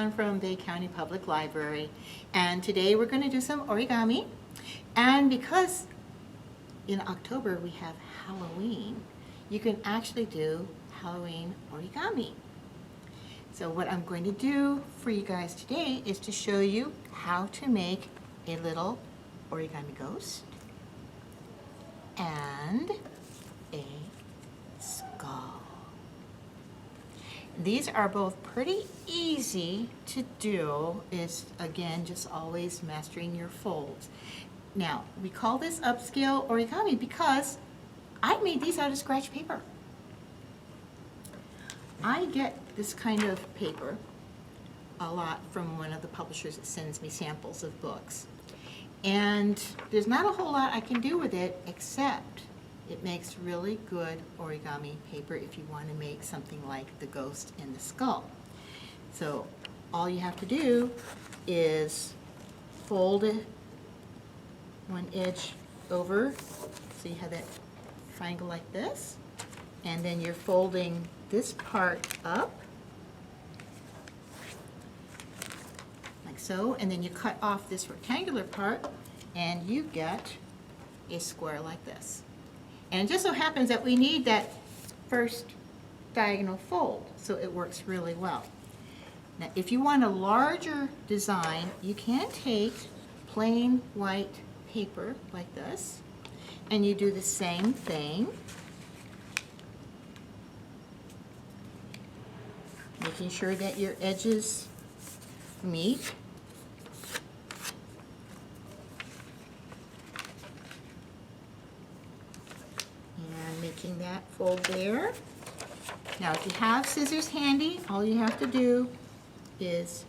Dawn from Bay County Public Library, and today we're going to do some origami. And because in October we have Halloween, you can actually do Halloween origami. So what I'm going to do for you guys today is to show you how to make a little origami ghost and a skull. These are both pretty easy to do. It's, again, just always mastering your folds. Now, we call this upscale origami because I made these out of scratch paper. I get this kind of paper a lot from one of the publishers that sends me samples of books. And there's not a whole lot I can do with it except it makes really good origami paper if you want to make something like the ghost and the skull. So all you have to do is fold it one edge over, so you have that triangle like this, and then you're folding this part up like so, and then you cut off this rectangular part and you get a square like this. And it just so happens that we need that first diagonal fold, so it works really well. Now, if you want a larger design, you can take plain white paper like this, and you do the same thing, making sure that your edges meet. Making that fold there. Now if you have scissors handy, all you have to do is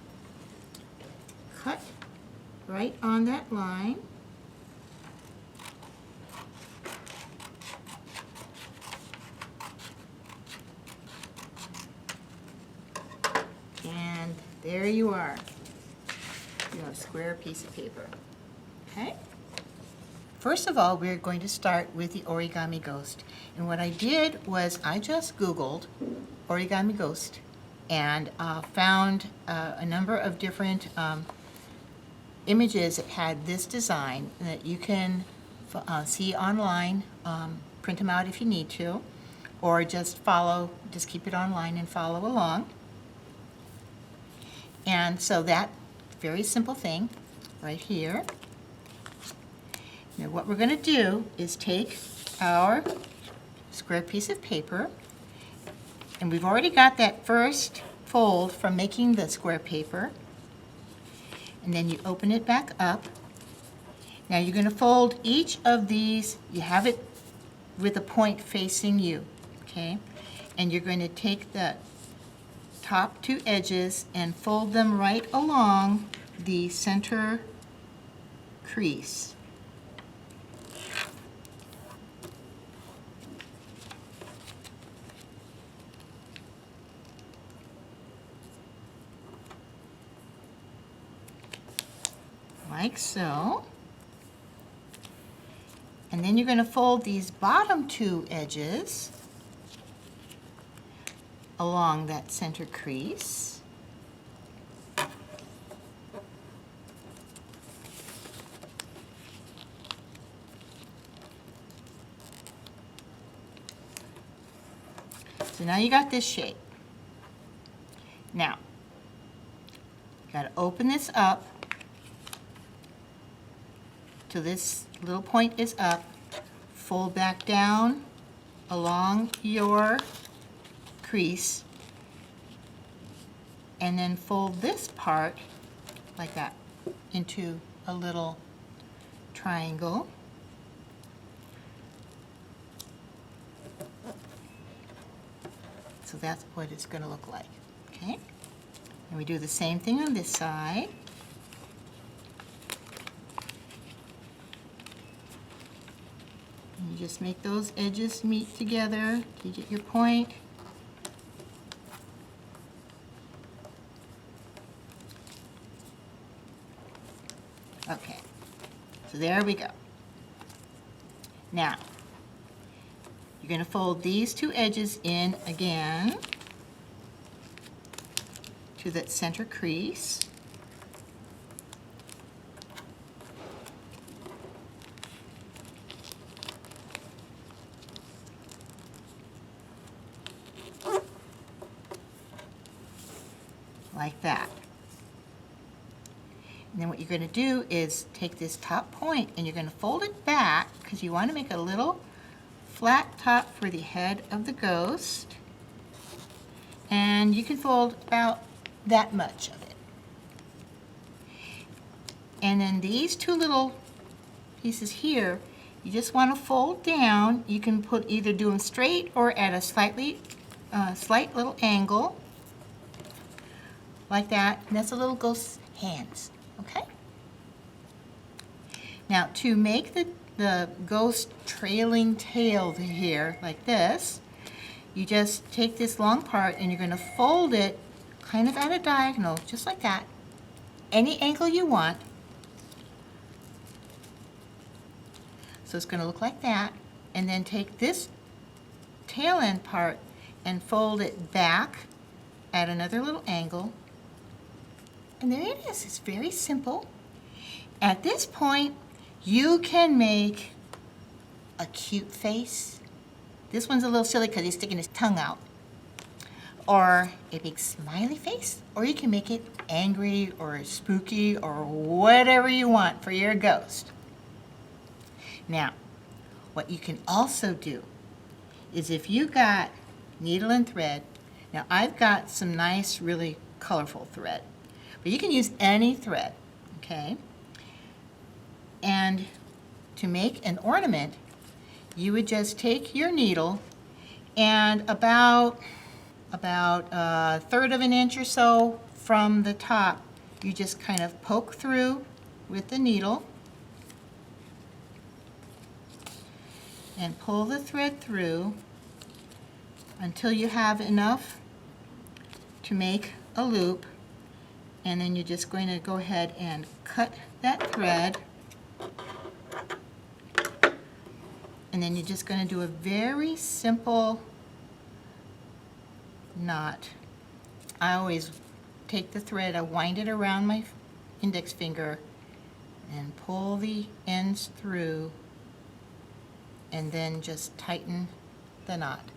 cut right on that line. And there you are. You have a square piece of paper. Okay? First of all, we're going to start with the Origami Ghost. And what I did was I just Googled Origami Ghost and found a number of different images that had this design that you can see online, print them out if you need to, or just keep it online and follow along. And so that very simple thing right here. Now what we're going to do is take our square piece of paper, and we've already got that first fold from making the square paper, and then you open it back up. Now you're going to fold each of these, you have it with a point facing you, okay? And you're going to take the top two edges and fold them right along the center crease. Like so. And then you're going to fold these bottom two edges along that center crease. So now you got this shape. Now, you got to open this up till this little point is up, fold back down along your crease, and then fold this part like that into a little triangle. So that's what it's going to look like, okay? And we do the same thing on this side. You just make those edges meet together. You get your point. Okay, so there we go. Now, you're going to fold these two edges in again to that center crease. Like that. And then what you're going to do is take this top point and you're going to fold it back because you want to make a little flat top for the head of the ghost. And you can fold about that much of it. And then these two little pieces here, you just want to fold down. You can either do them straight or at a slight little angle. Like that, and that's a little ghost's hands, okay? Now, to make the ghost trailing tail here, like this, you just take this long part and you're going to fold it kind of at a diagonal, just like that, any angle you want. So it's going to look like that, and then take this tail end part and fold it back at another little angle. And there it is. It's very simple. At this point, you can make a cute face. This one's a little silly because he's sticking his tongue out. Or a big smiley face. Or you can make it angry or spooky or whatever you want for your ghost. Now, what you can also do is if you got needle and thread, now I've got some nice, really colorful thread. But you can use any thread, okay? And to make an ornament, you would just take your needle and about a third of an inch or so from the top, you just kind of poke through with the needle and pull the thread through until you have enough to make a loop. And then you're just going to go ahead and cut that thread. And then you're just going to do a very simple knot. I always take the thread, I wind it around my index finger and pull the ends through and then just tighten the knot.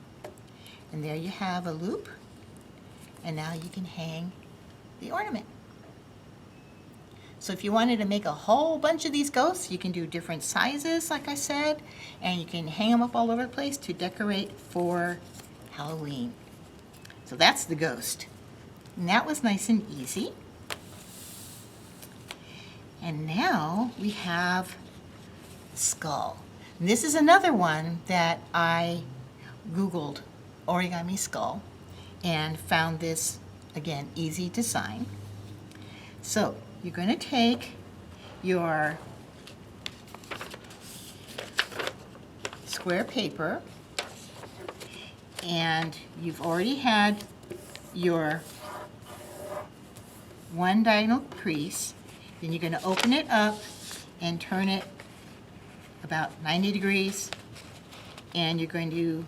And there you have a loop. And now you can hang the ornament. So if you wanted to make a whole bunch of these ghosts, you can do different sizes, like I said, and you can hang them up all over the place to decorate for Halloween. So that's the ghost. And that was nice and easy. And now we have skull. And this is another one that I Googled, Origami Skull, and found this, again, easy design. So you're going to take your square paper, and you've already had your one diagonal crease. Then you're going to open it up and turn it about 90 degrees, and you're going to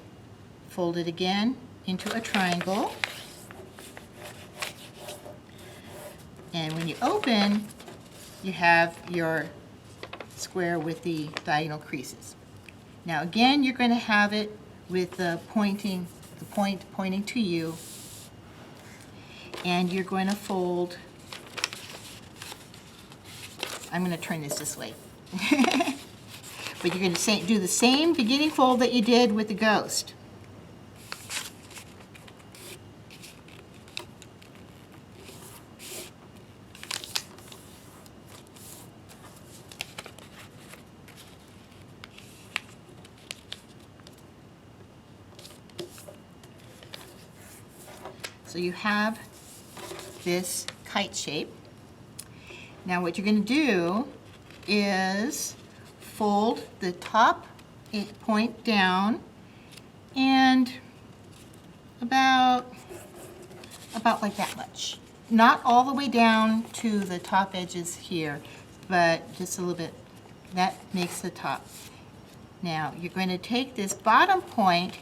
fold it again into a triangle. And when you open, you have your square with the diagonal creases. Now again, you're going to have it with the point pointing to you, and you're going to fold. I'm going to turn this way. But you're going to do the same beginning fold that you did with the ghost. So you have this kite shape. Now what you're going to do is fold the top point down and about like that much. Not all the way down to the top edges here, but just a little bit. That makes the top. Now you're going to take this bottom point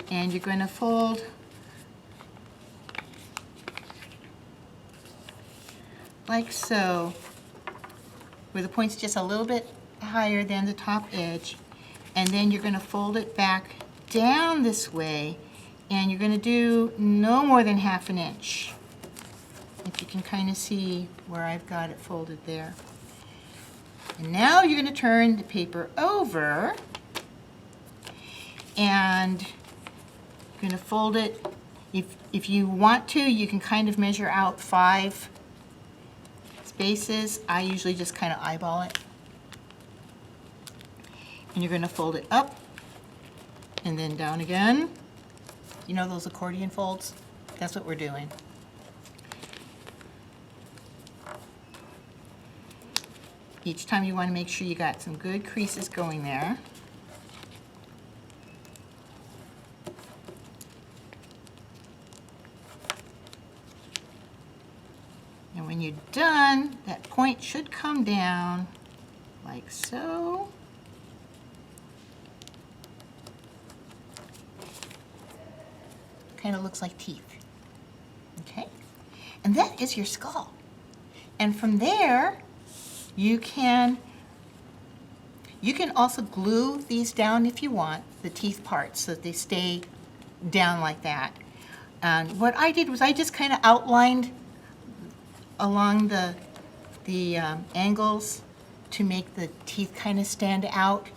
and you're going to fold like so, where the point's just a little bit higher than the top edge, and then you're going to fold it back down this way, and you're going to do no more than 1/2 inch. If you can kind of see where I've got it folded there. And now you're going to turn the paper over, and you're going to fold it. If you want to, you can kind of measure out 5 spaces. I usually just kind of eyeball it. And you're going to fold it up and then down again. You know those accordion folds? That's what we're doing. Each time you want to make sure you got some good creases going there. And when you're done, that point should come down like so. Kind of looks like teeth. Okay? And that is your skull. And from there, you can also glue these down if you want, the teeth parts, so that they stay down like that. And what I did was I just kind of outlined along the angles to make the teeth kind of stand out.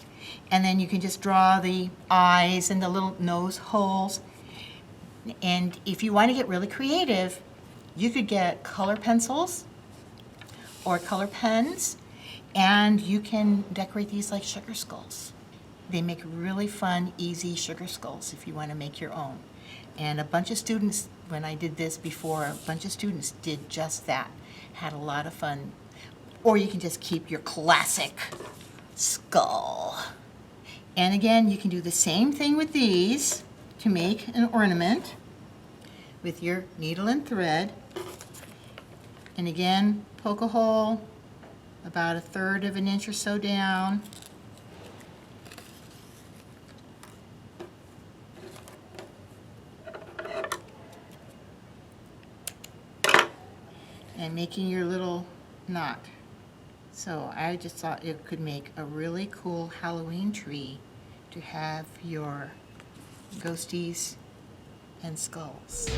And then you can just draw the eyes and the little nose holes. And if you want to get really creative, you could get color pencils or color pens, and you can decorate these like sugar skulls. They make really fun, easy sugar skulls if you want to make your own. And a bunch of students, when I did this before, a bunch of students did just that, had a lot of fun. Or you can just keep your classic skull. And again, you can do the same thing with these to make an ornament with your needle and thread. And again, poke a hole about 1/3 of an inch or so down. And making your little knot. So I just thought it could make a really cool Halloween tree to have your ghosties and skulls.